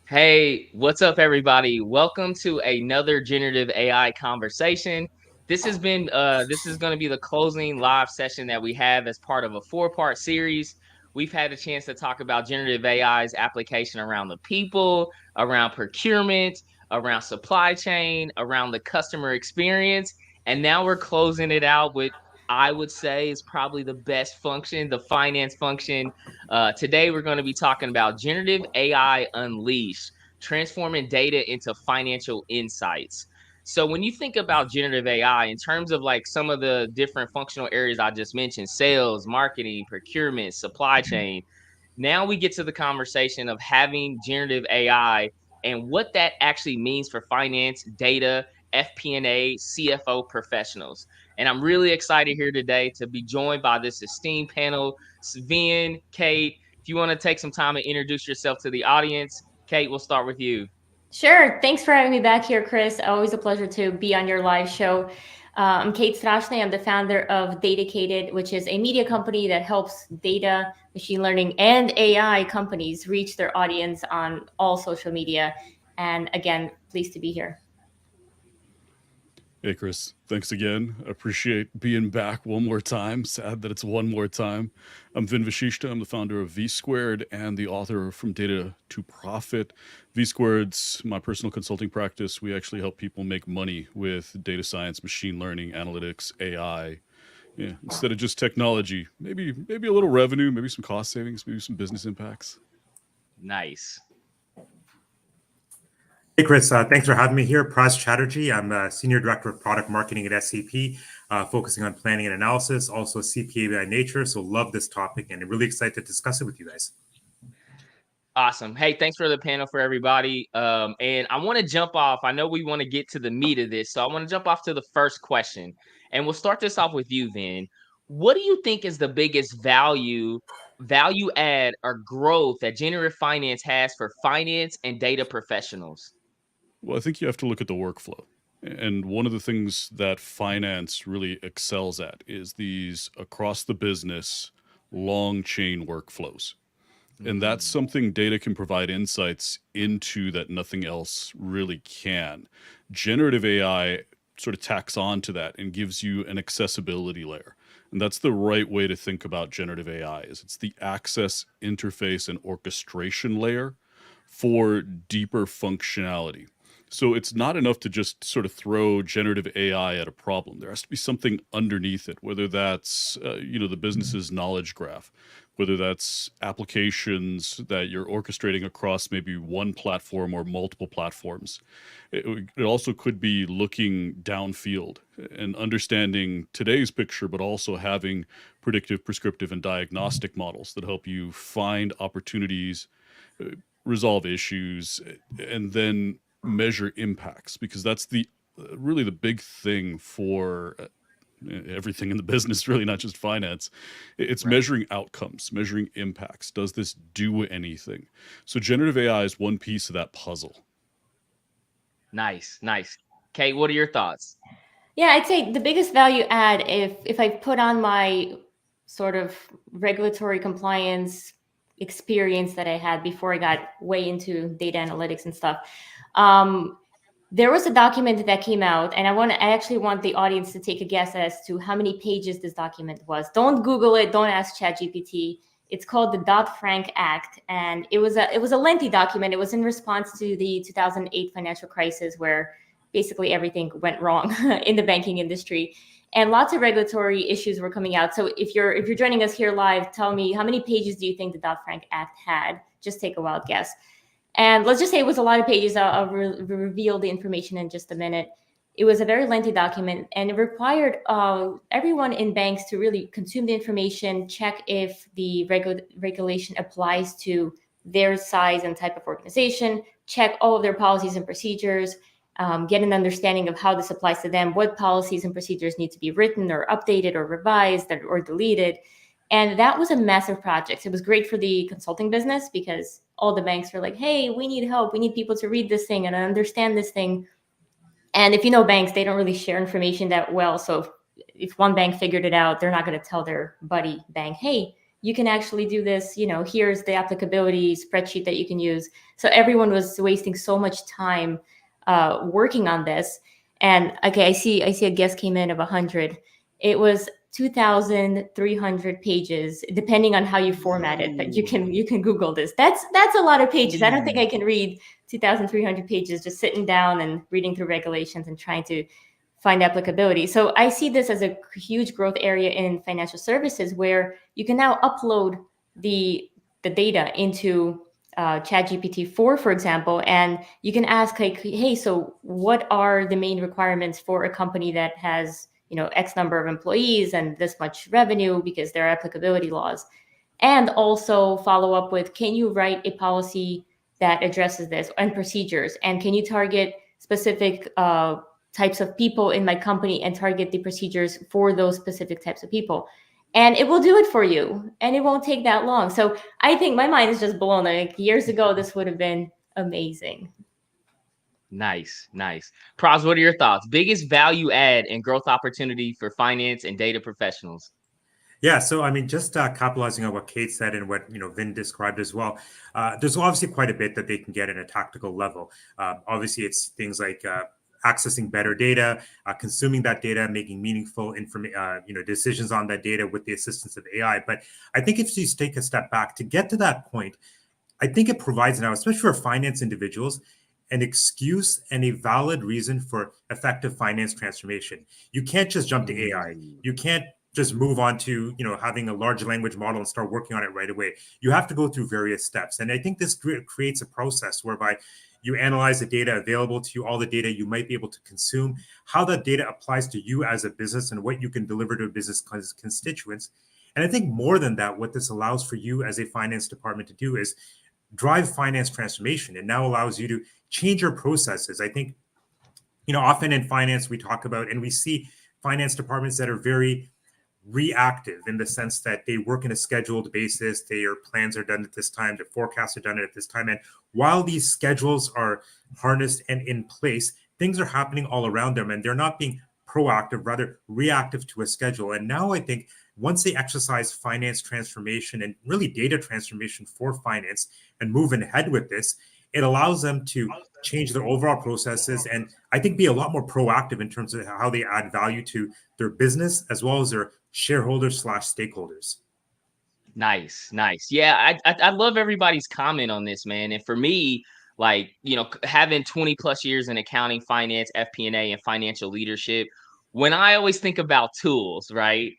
Hey, what's up, everybody? Welcome to another generative AI conversation. This is going to be the closing live session that we have as part of a four-part series. We've had a chance to talk about generative AI's application around the people, around procurement, around supply chain, around the customer experience, and now we're closing it out with I would say is probably the best function, the finance function. Today, we're going to be talking about generative AI Unleashed, transforming data into financial insights. So, when you think about generative AI in terms of like some of the different functional areas I just mentioned, sales, marketing, procurement, supply chain, now we get to the conversation of having generative AI and what that actually means for finance, data, FP&A, CFO professionals. And I'm really excited here today to be joined by this esteemed panel. Sven, Kate, if you want to take some time and introduce yourself to the audience, Kate, we'll start with you. Sure. Thanks for having me back here, Chris. Always a pleasure to be on your live show. I'm Kate Strachnyi. I'm the founder of Datacated, which is a media company that helps data, machine learning, and AI companies reach their audience on all social media. And again, pleased to be here. Hey, Chris. Thanks again. Appreciate being back one more time. Sad that it's one more time. I'm Vashista. I'm the founder of V Squared and the author From Data to Profit. V Squared's my personal consulting practice. We actually help people make money with data science, machine learning, analytics, AI. Yeah, instead of just technology, maybe a little revenue, maybe some cost savings, maybe some business impacts. Nice. Hey, Chris, thanks for having me here. Pras Chatterjee. I'm a Senior Director of Product Marketing at SAP, focusing on planning and analysis, also CPA by nature. So love this topic and I'm really excited to discuss it with you guys. Awesome. Hey, thanks for the panel for everybody. And I want to jump off. I know we want to get to the meat of this. So I want to jump off to the first question. And we'll start this off with you then. What do you think is the biggest value add or growth that generative finance has for finance and data professionals? Well, I think you have to look at the workflow. And one of the things that finance really excels at is these across the business long chain workflows. And that's Mm, something data can provide insights into that nothing else really can. Generative AI sort of tacks on to that and gives you an accessibility layer. And that's the right way to think about generative AI is it's the access interface and orchestration layer for deeper functionality. So it's not enough to just sort of throw generative AI at a problem. There has to be something underneath it, whether that's the business's knowledge graph, whether that's applications that you're orchestrating across maybe one platform or multiple platforms. It also could be looking downfield and understanding today's picture, but also having predictive, prescriptive, and diagnostic models that help you find opportunities, resolve issues, and then measure impacts, because that's the really the big thing for everything in the business, really not just finance. It's right. measuring outcomes, measuring impacts. Does this do anything? So generative AI is one piece of that puzzle. Nice. Nice. Kate, what are your thoughts? Yeah, I'd say the biggest value add, if I put on my sort of regulatory compliance experience that I had before I got way into data analytics and stuff, um, there was a document that came out, and I actually want the audience to take a guess as to how many pages this document was. Don't Google it. Don't ask ChatGPT. It's called the Dodd-Frank Act, and it was a lengthy document. It was in response to the 2008 financial crisis, where basically everything went wrong in the banking industry, and lots of regulatory issues were coming out. So if you're joining us here live, tell me, how many pages do you think the Dodd-Frank Act had? Just take a wild guess. And let's just say it was a lot of pages. I'll reveal the information in just a minute. It was a very lengthy document, and it required everyone in banks to really consume the information, check if the regulation applies to their size and type of organization, check all of their policies and procedures, get an understanding of how this applies to them, what policies and procedures need to be written or updated or revised or deleted. And that was a massive project. It was great for the consulting business because all the banks were like, hey, we need help. We need people to read this thing and understand this thing. And if you know banks, they don't really share information that well. So if one bank figured it out, they're not going to tell their buddy bank, hey, you can actually do this. Here's the applicability spreadsheet that you can use. So everyone was wasting so much time working on this. And okay, I see a guess came in of 100. It was 2,300 pages, depending on how you format it. But you can Google this. That's a lot of pages. I don't think I can read 2,300 pages just sitting down and reading through regulations and trying to find applicability. So I see this as a huge growth area in financial services, where you can now upload the data into ChatGPT 4, for example, and you can ask like, hey, so what are the main requirements for a company that has X number of employees and this much revenue, because there are applicability laws. And also follow up with, can you write a policy that addresses this, and procedures? And can you target specific types of people in my company and target the procedures for those specific types of people? And it will do it for you, and it won't take that long. So I think my mind is just blown. Like, years ago, this would have been amazing. Nice. Pras, what are your thoughts? Biggest value add and growth opportunity for finance and data professionals? Yeah, so I mean, just capitalizing on what Kate said and what Vin described as well. There's obviously quite a bit that they can get at a tactical level. Obviously, it's things like accessing better data, consuming that data, making meaningful decisions on that data with the assistance of AI. But I think if you take a step back to get to that point, I think it provides now, especially for finance individuals, an excuse and a valid reason for effective finance transformation. You can't just jump to AI. You can't just move on to having a large language model and start working on it right away. You have to go through various steps, and I think this creates a process whereby you analyze the data available to you, all the data you might be able to consume, how that data applies to you as a business, and what you can deliver to a business constituents. And I think more than that, what this allows for you as a finance department to do is drive finance transformation. It now allows you to change your processes. I think, often in finance, we talk about and we see finance departments that are very reactive, in the sense that they work in a scheduled basis. Their plans are done at this time, their forecasts are done at this time. And while these schedules are harnessed and in place, things are happening all around them, and they're not being proactive, rather reactive to a schedule. And now I think once they exercise finance transformation and really data transformation for finance and move ahead with this, it allows them to change their overall processes, and I think be a lot more proactive in terms of how they add value to their business as well as their shareholders / stakeholders. Nice. Yeah, I love everybody's comment on this, man. And for me, like, having 20 plus years in accounting, finance, FP&A, and financial leadership, when I always think about tools, right?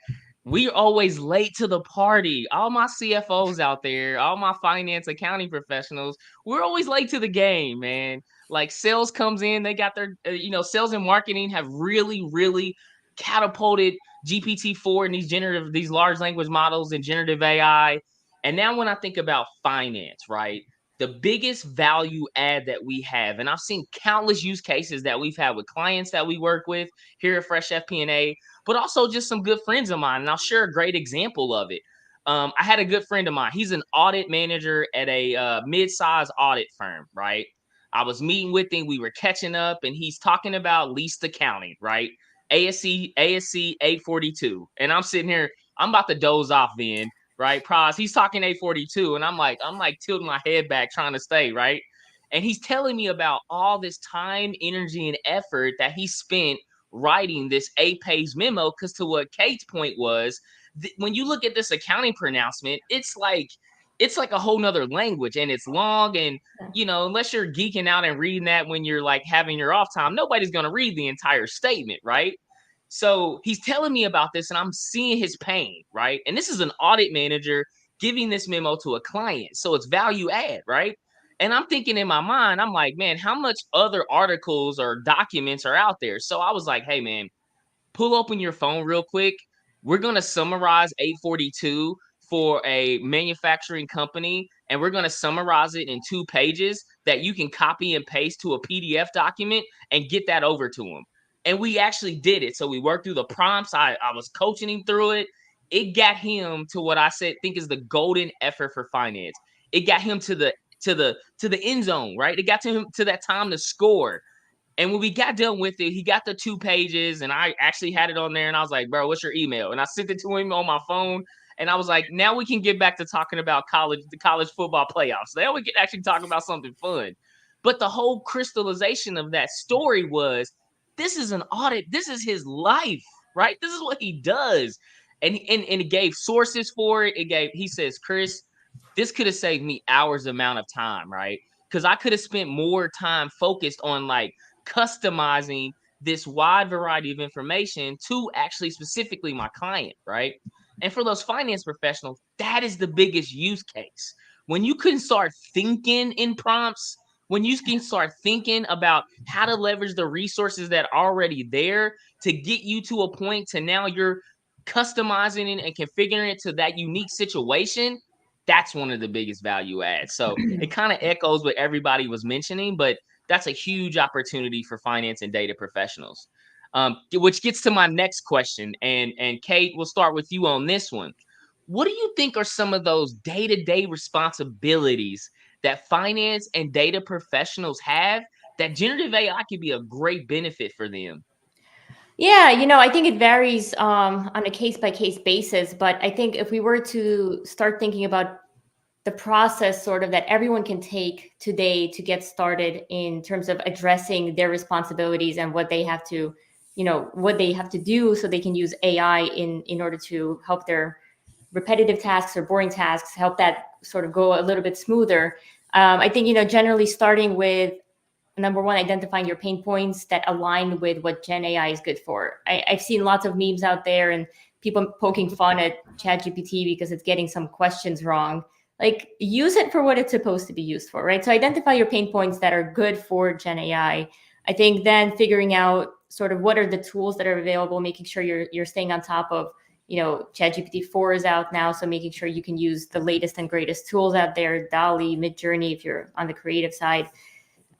We're always late to the party. All my CFOs out there, all my finance accounting professionals, we're always late to the game, man. Like, sales comes in, they got their, sales and marketing have really catapulted GPT-4 and these large language models and generative AI. And now when I think about finance, right? The biggest value add that we have, and I've seen countless use cases that we've had with clients that we work with here at Fresh FP&A, but also just some good friends of mine. And I'll share a great example of it. I had a good friend of mine. He's an audit manager at a mid-sized audit firm, right? I was meeting with him. We were catching up, and he's talking about leased accounting, right? ASC 842. And I'm sitting here, I'm about to doze off then, right? Pras, he's talking 842. And I'm like tilting my head back trying to stay, right? And he's telling me about all this time, energy, and effort that he spent writing this 8-page memo. Because to what Kate's point was, when you look at this accounting pronouncement, it's like a whole nother language, and it's long. And unless you're geeking out and reading that when you're like having your off time, nobody's going to read the entire statement, right? So he's telling me about this, and I'm seeing his pain, right? And this is an audit manager giving this memo to a client. So it's value add, right? And I'm thinking in my mind, I'm like, man, how much other articles or documents are out there? So I was like, hey, man, pull open your phone real quick. We're going to summarize 842 for a manufacturing company, and we're going to summarize it in 2 pages that you can copy and paste to a PDF document and get that over to them. And we actually did it. So we worked through the prompts. I was coaching him through it. It got him to what I think is the golden effort for finance. It got him to the end zone, right? It got to him to that time to score. And when we got done with it, he got the 2 pages, and I actually had it on there, and I was like, bro, what's your email? And I sent it to him on my phone, And I was like, now we can get back to talking about the college football playoffs. Now we can actually talk about something fun. But the whole crystallization of that story was, this is an audit. This is his life, right? This is what he does. And it gave sources for it. He says, Chris, this could have saved me hours amount of time, right? Because I could have spent more time focused on like customizing this wide variety of information to actually specifically my client, right? And for those finance professionals, that is the biggest use case. When you can start thinking in prompts, when you can start thinking about how to leverage the resources that are already there to get you to a point to now you're customizing it and configuring it to that unique situation, that's one of the biggest value adds. So it kind of echoes what everybody was mentioning, but that's a huge opportunity for finance and data professionals. Which gets to my next question. And Kate, we'll start with you on this one. What do you think are some of those day-to-day responsibilities that finance and data professionals have that generative AI could be a great benefit for them? Yeah, I think it varies on a case by case basis. But I think if we were to start thinking about the process sort of that everyone can take today to get started in terms of addressing their responsibilities and what they have to, what they have to do so they can use AI in order to help their repetitive tasks or boring tasks, help that sort of go a little bit smoother. I think, generally starting with number one, identifying your pain points that align with what Gen AI is good for. I've seen lots of memes out there and people poking fun at ChatGPT because it's getting some questions wrong. Like, use it for what it's supposed to be used for, right? So identify your pain points that are good for Gen AI. I think then figuring out sort of what are the tools that are available, making sure you're staying on top of, ChatGPT 4 is out now, so making sure you can use the latest and greatest tools out there, DALL-E, Midjourney, if you're on the creative side.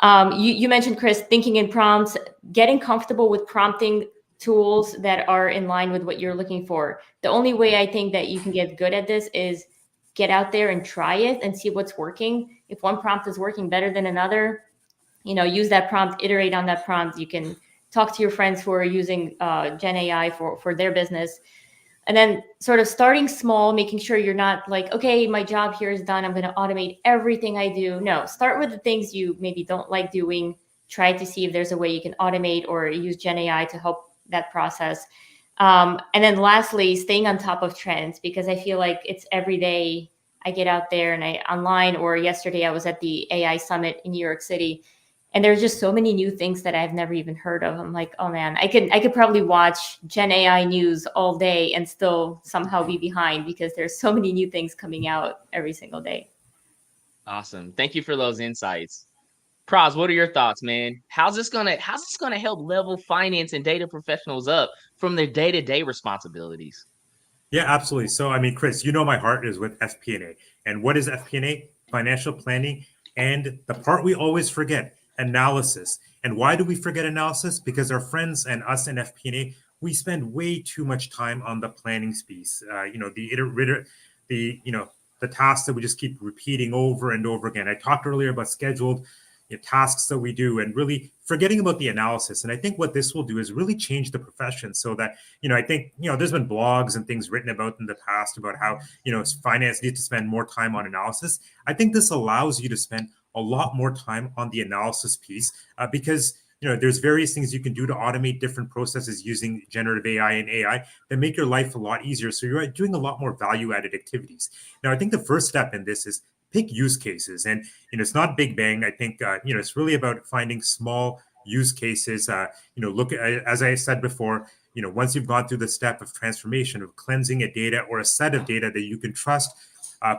You mentioned, Chris, thinking in prompts, getting comfortable with prompting tools that are in line with what you're looking for. The only way I think that you can get good at this is get out there and try it and see what's working. If one prompt is working better than another, use that prompt, iterate on that prompt. You can talk to your friends who are using Gen AI for their business. And then sort of starting small, making sure you're not like, okay, my job here is done, I'm going to automate everything I do. No, start with the things you maybe don't like doing. Try to see if there's a way you can automate or use Gen AI to help that process. And then lastly, staying on top of trends, because I feel like it's every day I get out there and I online, or yesterday I was at the AI summit in New York City. And there's just so many new things that I've never even heard of. I'm like, oh man, I could probably watch Gen AI news all day and still somehow be behind because there's so many new things coming out every single day. Awesome. Thank you for those insights. Pras, what are your thoughts, man? How's this gonna help level finance and data professionals up from their day-to-day responsibilities? Yeah, absolutely. So, I mean, Chris, my heart is with FP&A. And what is FP&A? Financial planning. And the part we always forget, analysis. And why do we forget analysis? Because our friends and us in FP&A, we spend way too much time on the planning piece. The tasks that we just keep repeating over and over again. I talked earlier about scheduled tasks that we do and really forgetting about the analysis. And I think what this will do is really change the profession so that, I think, there's been blogs and things written about in the past about how, finance needs to spend more time on analysis. I think this allows you to spend a lot more time on the analysis piece because there's various things you can do to automate different processes using generative AI and AI that make your life a lot easier. So you're doing a lot more value-added activities. Now, I think the first step in this is pick use cases, and it's not big bang. I think it's really about finding small use cases. Look at, as I said before, once you've gone through the step of transformation of cleansing a data or a set of data that you can trust.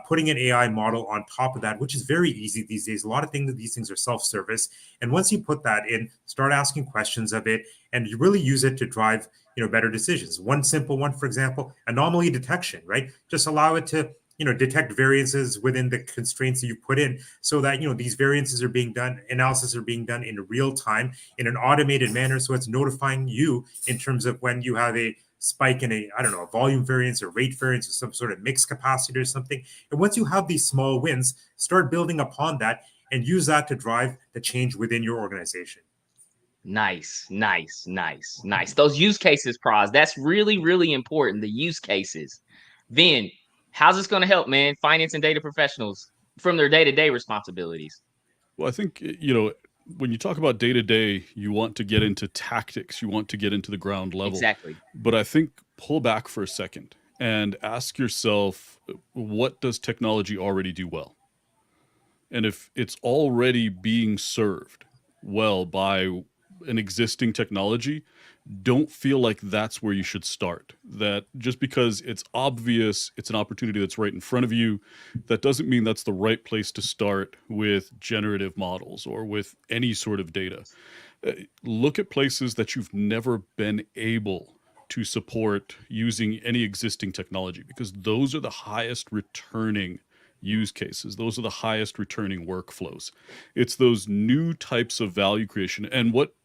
Putting an AI model on top of that, which is very easy these days. A lot of these things are self-service. And once you put that in, start asking questions of it, and you really use it to drive, better decisions. One simple one, for example, anomaly detection, right? Just allow it to, detect variances within the constraints that you put in so that, these variances are being done, analysis are being done in real time in an automated manner. So it's notifying you in terms of when you have a spike in a volume variance or rate variance or some sort of mixed capacity or something. And once you have these small wins, start building upon that and use that to drive the change within your organization. Nice. Those use cases, Pras, that's really, really important. The use cases. Vin, How's this going to help, man, finance and data professionals from their day-to-day responsibilities? Well, I think, when you talk about day to day, you want to get into tactics, you want to get into the ground level. Exactly. But I think pull back for a second and ask yourself, what does technology already do well? And if it's already being served well by an existing technology, don't feel like that's where you should start. That just because it's obvious, it's an opportunity that's right in front of you, that doesn't mean that's the right place to start with generative models or with any sort of data. Look at places that you've never been able to support using any existing technology, because those are the highest returning use cases. Those are the highest returning workflows. It's those new types of value creation. And what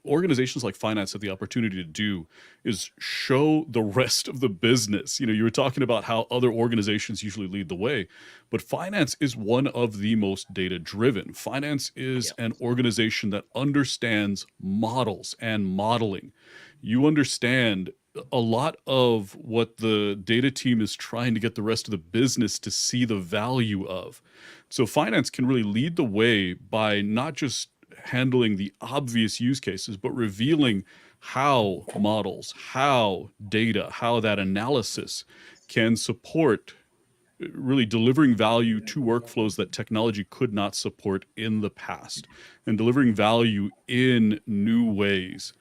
organizations like finance have the opportunity to do is show the rest of the business. You were talking about how other organizations usually lead the way, but finance is one of the most data driven. Finance is an organization that understands models and modeling. You understand a lot of what the data team is trying to get the rest of the business to see the value of. So finance can really lead the way by not just handling the obvious use cases, but revealing how models, how data, how that analysis can support really delivering value to workflows that technology could not support in the past, and delivering value in new ways.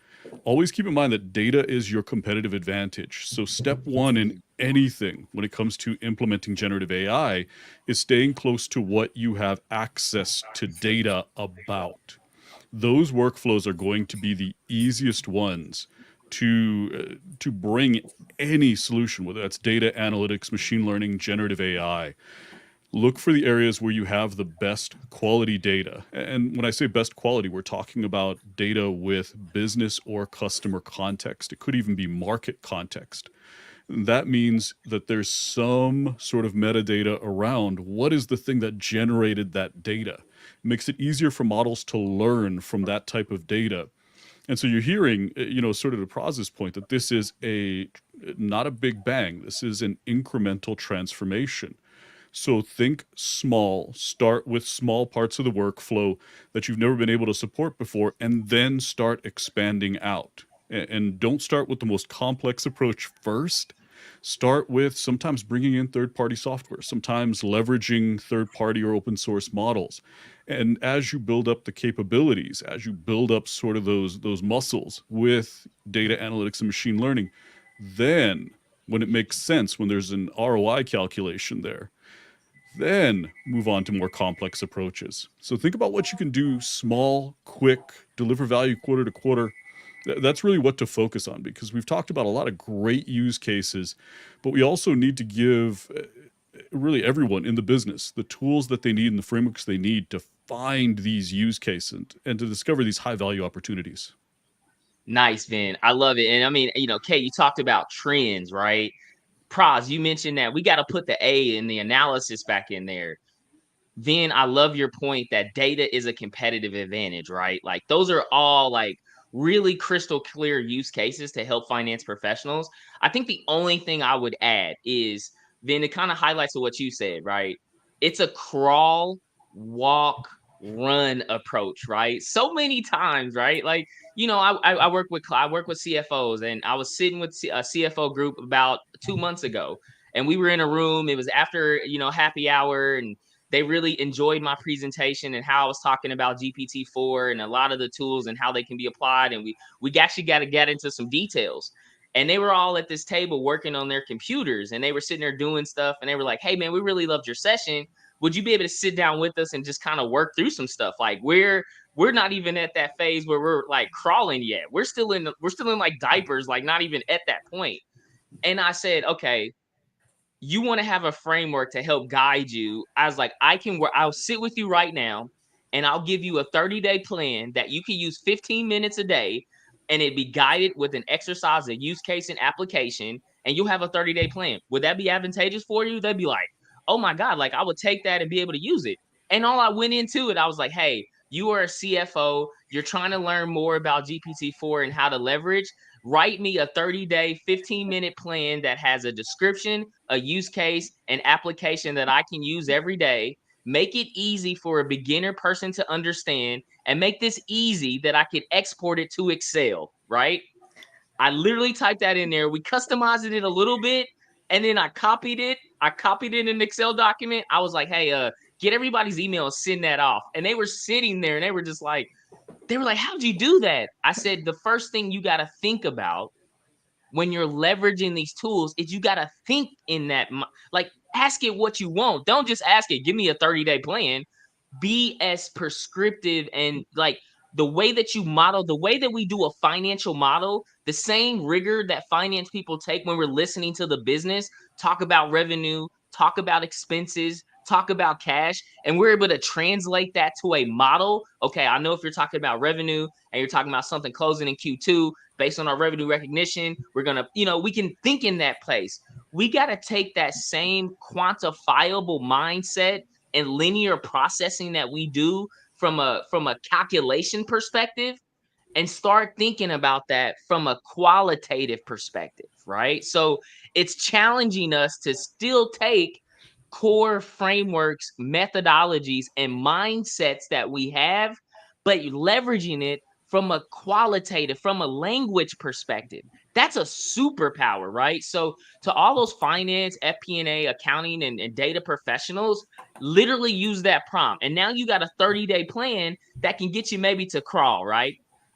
Always keep in mind that data is your competitive advantage. So step one in anything when it comes to implementing generative AI is staying close to what you have access to data about. Those workflows are going to be the easiest ones to bring any solution, whether that's data analytics, machine learning, generative AI. Look for the areas where you have the best quality data. And when I say best quality, we're talking about data with business or customer context. It could even be market context. That means that there's some sort of metadata around what is the thing that generated that data. It makes it easier for models to learn from that type of data. And so you're hearing, sort of to Pras's point, that this is not a big bang. This is an incremental transformation. So think small, start with small parts of the workflow that you've never been able to support before, and then start expanding out. And don't start with the most complex approach first. Start with sometimes bringing in third-party software, sometimes leveraging third-party or open source models. And as you build up the capabilities, as you build up sort of those muscles with data analytics and machine learning, then when it makes sense, when there's an ROI calculation there, then move on to more complex approaches. So think about what you can do small, quick, deliver value quarter to quarter. That's really what to focus on, because we've talked about a lot of great use cases, but we also need to give really everyone in the business the tools that they need and the frameworks they need to find these use cases and to discover these high value opportunities. Nice, Vin. I love it. And I mean, Kate, you talked about trends, right? Pras, you mentioned that we got to put the A in the analysis back in there. Vin, I love your point that data is a competitive advantage, right? Like those are all like really crystal clear use cases to help finance professionals. I think the only thing I would add is, Vin, it kind of highlights what you said, right? It's a crawl, walk, run approach, right? So many times, right? Like, I work with CFOs, and I was sitting with a CFO group about 2 months ago, and we were in a room. It was after happy hour, and they really enjoyed my presentation and how I was talking about GPT-4 and a lot of the tools and how they can be applied. And we actually got to get into some details. And they were all at this table working on their computers, and they were sitting there doing stuff. And they were like, "Hey, man, we really loved your session. Would you be able to sit down with us and just kind of work through some stuff? Like we're not even at that phase where we're like crawling yet. We're still in like diapers, like not even at that point." And I said, "Okay, you want to have a framework to help guide you." I was like, I'll sit with you right now, and I'll give you a 30-day plan that you can use 15 minutes a day, and it be guided with an exercise, a use case, and application, and you'll have a 30-day plan. Would that be advantageous for you? They'd be like, "Oh my God, like I would take that and be able to use it." And all I went into it, I was like, "Hey, you are a CFO, you're trying to learn more about GPT-4 and how to leverage, write me a 30-day, 15-minute plan that has a description, a use case, an application that I can use every day. Make it easy for a beginner person to understand, and make this easy that I could export it to Excel, right? I literally typed that in there. We customized it a little bit, and then I copied it. I copied it in an Excel document. I was like, hey, get everybody's email and send that off. And they were sitting there and they were just like, how'd you do that? I said, the first thing you got to think about when you're leveraging these tools is you got to think in that, like, ask it what you want. Don't just ask it, give me a 30-day plan. Be as prescriptive, and like the way that you model, the way that we do a financial model, the same rigor that finance people take when we're listening to the business talk about revenue, talk about expenses, talk about cash, and we're able to translate that to a model. Okay, I know if you're talking about revenue and you're talking about something closing in Q2 based on our revenue recognition, we're going to, we can think in that place. We got to take that same quantifiable mindset and linear processing that we do from a calculation perspective, and start thinking about that from a qualitative perspective, right? So it's challenging us to still take core frameworks, methodologies, and mindsets that we have, but leveraging it from a qualitative, from a language perspective. That's a superpower, right? So to all those finance, FP&A, accounting, and data professionals, literally use that prompt. And now you got a 30-day plan that can get you maybe to crawl, right?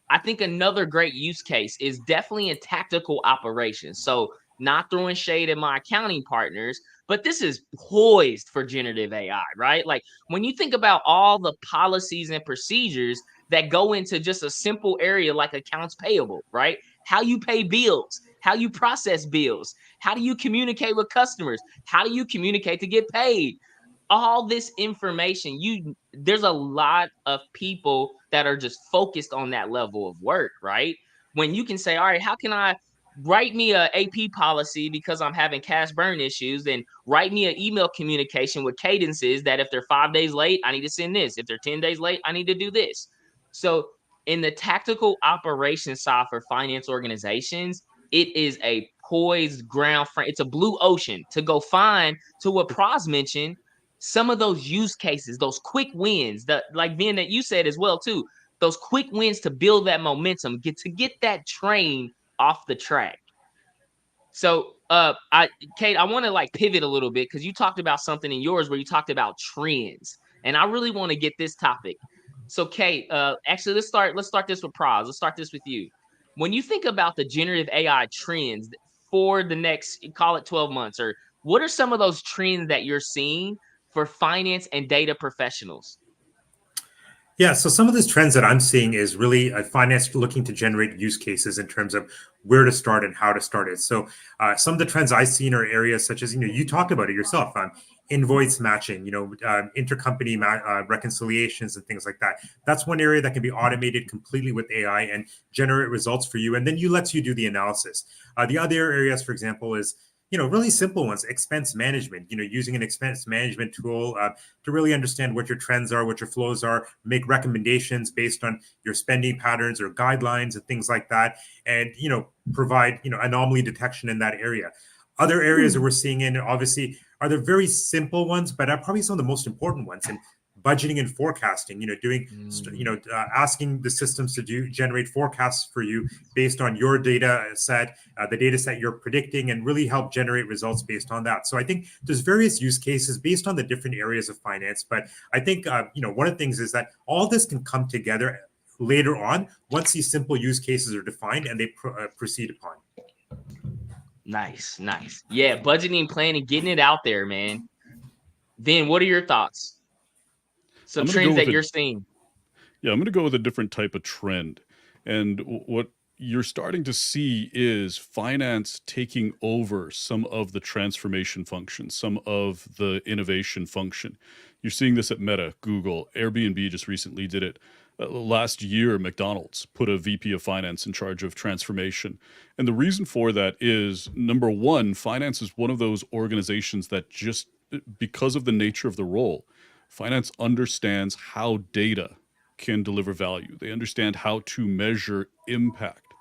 I think another great use case is definitely in tactical operations. So not throwing shade at my accounting partners, but this is poised for generative AI, right? Like when you think about all the policies and procedures that go into just a simple area like accounts payable, right? How you pay bills, how you process bills, how do you communicate with customers, how do you communicate to get paid? All this information, there's a lot of people that are just focused on that level of work, right? When you can say, all right, how can I write me a AP policy because I'm having cash burn issues, and write me an email communication with cadences that if they're 5 days late, I need to send this. If they're 10 days late, I need to do this. So in the tactical operations side for finance organizations, it is a poised ground frame. It's a blue ocean to go find, to what Pras mentioned, some of those use cases, those quick wins, that like Ben that you said as well too, those quick wins to build that momentum, get that train off the track. So Kate, I want to like pivot a little bit because you talked about something in yours where you talked about trends, and I really want to get this topic. So Kate, actually let's start this with Pras. Let's start this with you. When you think about the generative AI trends for the next, call it 12 months, or what are some of those trends that you're seeing for finance and data professionals? Yeah, so some of these trends that I'm seeing is really finance looking to generate use cases in terms of where to start and how to start it. So some of the trends I've seen are areas such as, you talked about it yourself, invoice matching, intercompany reconciliations and things like that. That's one area that can be automated completely with AI and generate results for you. And then lets you do the analysis. The other areas, for example, is really simple ones, expense management, using an expense management tool to really understand what your trends are, what your flows are, make recommendations based on your spending patterns or guidelines and things like that. And, provide, anomaly detection in that area. Other areas that we're seeing in, obviously, are the very simple ones, but are probably some of the most important ones. And budgeting and forecasting, doing, asking the systems to generate forecasts for you based on your data set, the data set you're predicting, and really help generate results based on that. So I think there's various use cases based on the different areas of finance. But I think, one of the things is that all this can come together later on once these simple use cases are defined and they proceed upon. Nice. Yeah, budgeting, planning, getting it out there, man. Then what are your thoughts? Some trends that you're seeing. Yeah, I'm going to go with a different type of trend. And what you're starting to see is finance taking over some of the transformation functions, some of the innovation function. You're seeing this at Meta, Google, Airbnb just recently did it. Last year, McDonald's put a VP of finance in charge of transformation. And the reason for that is, number one, finance is one of those organizations that because of the nature of the role, finance understands how data can deliver value. They understand how to measure impact,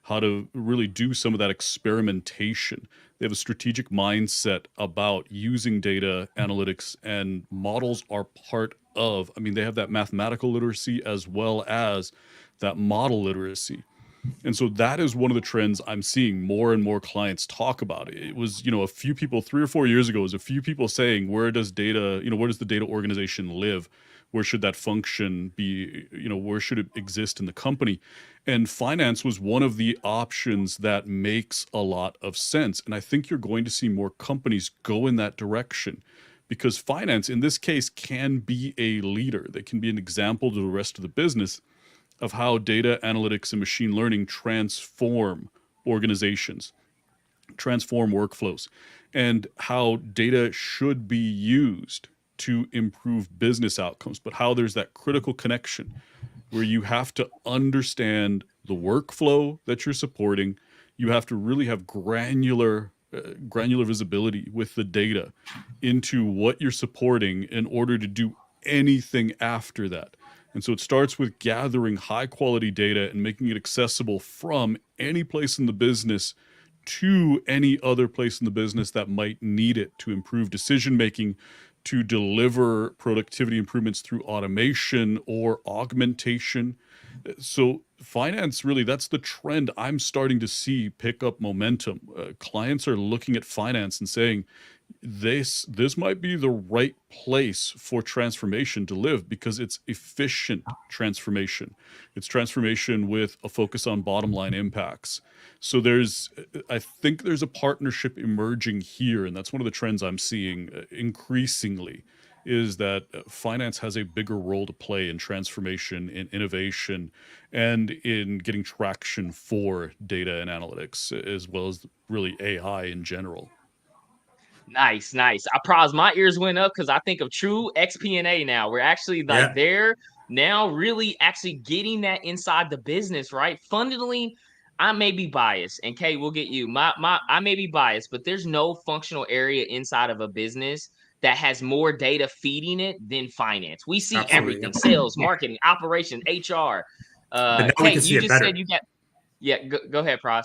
how to really do some of that experimentation. They have a strategic mindset about using data analytics, and models are part of, I mean, they have that mathematical literacy as well as that model literacy. And so that is one of the trends I'm seeing more and more clients talk about. It was, a few people 3 or 4 years ago, it was a few people saying, where does data, where does the data organization live? Where should that function be? Where should it exist in the company? And finance was one of the options that makes a lot of sense. And I think you're going to see more companies go in that direction, because finance in this case can be a leader. They can be an example to the rest of the business of how data analytics and machine learning transform organizations, transform workflows, and how data should be used to improve business outcomes, but how there's that critical connection where you have to understand the workflow that you're supporting. You have to really have granular visibility with the data into what you're supporting in order to do anything after that. And so it starts with gathering high quality data and making it accessible from any place in the business to any other place in the business that might need it to improve decision making, to deliver productivity improvements through automation or augmentation. So finance, really, that's the trend I'm starting to see pick up momentum. Clients are looking at finance and saying, this might be the right place for transformation to live, because it's efficient transformation. It's transformation with a focus on bottom line impacts. So I think there's a partnership emerging here, and that's one of the trends I'm seeing increasingly, is that finance has a bigger role to play in transformation, in innovation, and in getting traction for data and analytics, as well as really AI in general. Nice, nice. I promise my ears went up because I think of true XP&A now. We're actually like there now, really actually getting that inside the business, right? Fundamentally, I may be biased, and Kay, we'll get you. I may be biased, but there's no functional area inside of a business that has more data feeding it than finance. We see everything: sales, marketing, operations, HR. Kay, you just said you got. Yeah, go ahead, Pras.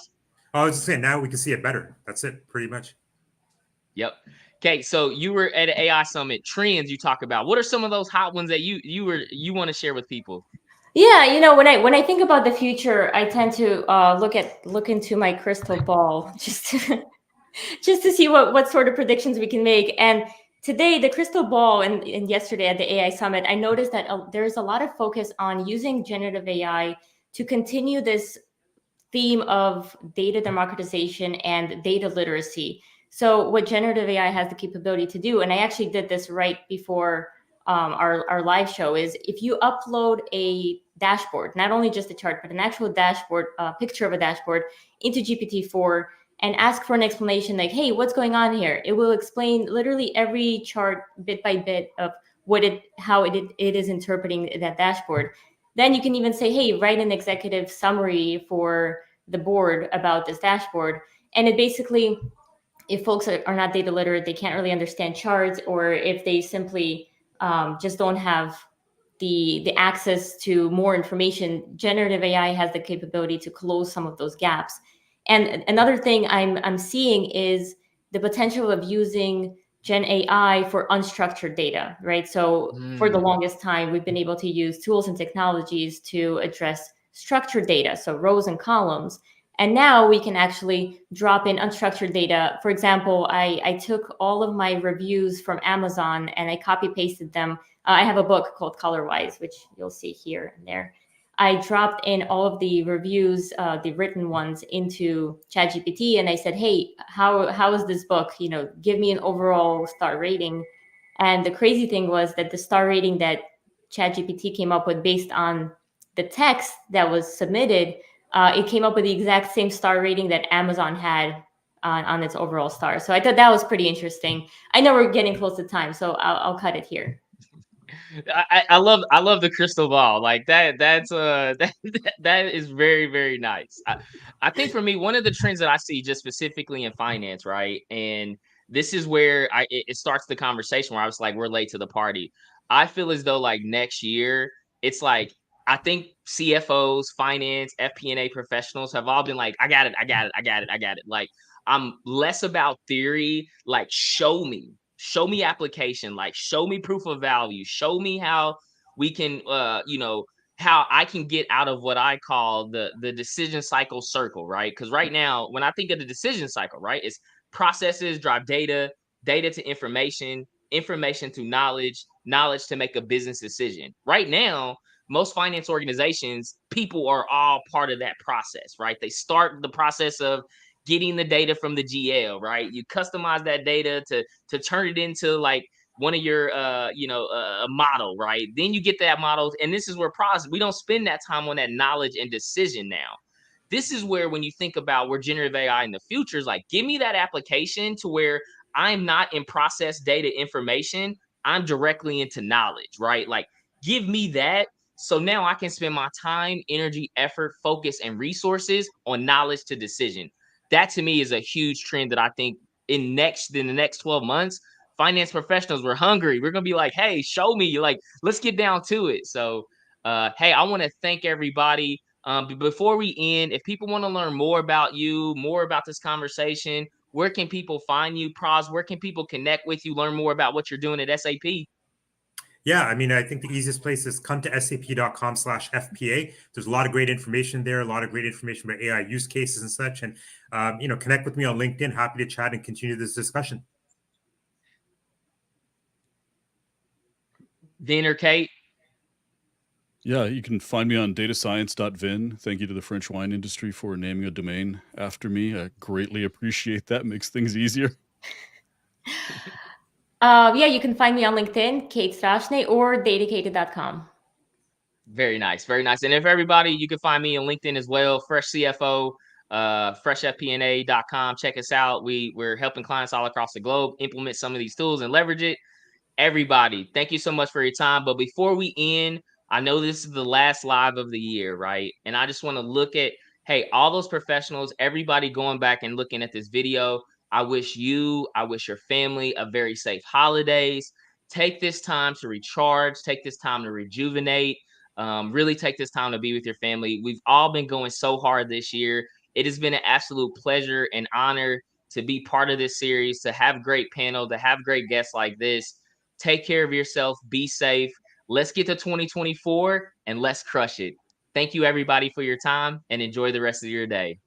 I was just saying, now we can see it better. That's it, pretty much. Yep. Okay, so you were at an AI summit. Trends you talk about. What are some of those hot ones that you want to share with people? Yeah, when I think about the future, I tend to look into my crystal ball just to see what sort of predictions we can make. And today, the crystal ball, and yesterday at the AI summit, I noticed that there's a lot of focus on using generative AI to continue this theme of data democratization and data literacy. So what generative AI has the capability to do, and I actually did this right before our live show, is if you upload a dashboard, not only just a chart, but an actual dashboard, picture of a dashboard into GPT-4, and ask for an explanation like, hey, what's going on here? It will explain literally every chart bit by bit of how it is interpreting that dashboard. Then you can even say, hey, write an executive summary for the board about this dashboard. And it basically, if folks are not data literate, they can't really understand charts, or if they simply just don't have the access to more information, generative AI has the capability to close some of those gaps. And another thing I'm seeing is the potential of using Gen AI for unstructured data, right? So for the longest time, we've been able to use tools and technologies to address structured data, so rows and columns. And now we can actually drop in unstructured data. For example, I took all of my reviews from Amazon and I copy pasted them. I have a book called Colorwise, which you'll see here and there. I dropped in all of the reviews, the written ones, into ChatGPT, and I said, hey, how is this book? Give me an overall star rating. And the crazy thing was that the star rating that ChatGPT came up with based on the text that was submitted, it came up with the exact same star rating that Amazon had on its overall star. So I thought that was pretty interesting. I know we're getting close to time, so I'll cut it here. I love the crystal ball like that. That is very, very nice. I think for me, one of the trends that I see just specifically in finance, right, and this is where it starts the conversation where I was like, we're late to the party. I feel as though like next year, it's like I think CFOs, finance, FP&A professionals have all been like, I got it, I got it, I got it, I got it. Like, I'm less about theory, like show me application, like show me proof of value, show me how we can how I can get out of what I call the decision cycle circle, right? Because right now, when I think of the decision cycle, right, it's processes drive data, data to information, information to knowledge, knowledge to make a business decision. Right now, most finance organizations, people are all part of that process, right? They start the process of getting the data from the GL, right? You customize that data to turn it into like one of your a model, right? Then you get that model, and this is where process, we don't spend that time on that knowledge and decision now. This is where, when you think about where generative AI in the future is, like, give me that application to where I'm not in process data information, I'm directly into knowledge, right? Like, give me that, so now I can spend my time, energy, effort, focus, and resources on knowledge to decision. That to me is a huge trend that I think in the next 12 months, finance professionals, we're hungry. We're gonna be like, hey, show me, like, let's get down to it. So hey, I want to thank everybody. Before we end, if people want to learn more about you, more about this conversation, where can people find you, Pras? Where can people connect with you, learn more about what you're doing at SAP? Yeah, I mean, I think the easiest place is come to sap.com/FPA. There's a lot of great information there, a lot of great information about AI use cases and such. And, connect with me on LinkedIn. Happy to chat and continue this discussion. Vin or Kate? Yeah, you can find me on datascience.vin. Thank you to the French wine industry for naming a domain after me. I greatly appreciate that. Makes things easier. Yeah, you can find me on LinkedIn, Kate Strachnyi, or dedicated.com. Very nice, very nice. And if everybody, you can find me on LinkedIn as well, Fresh CFO, freshfpna.com. Check us out. We're helping clients all across the globe implement some of these tools and leverage it. Everybody, thank you so much for your time. But before we end, I know this is the last live of the year, right? And I just want to look at, hey, all those professionals, everybody going back and looking at this video. I wish your family a very safe holidays. Take this time to recharge, take this time to rejuvenate, really take this time to be with your family. We've all been going so hard this year. It has been an absolute pleasure and honor to be part of this series, to have great panel, to have great guests like this. Take care of yourself. Be safe. Let's get to 2024 and let's crush it. Thank you, everybody, for your time, and enjoy the rest of your day.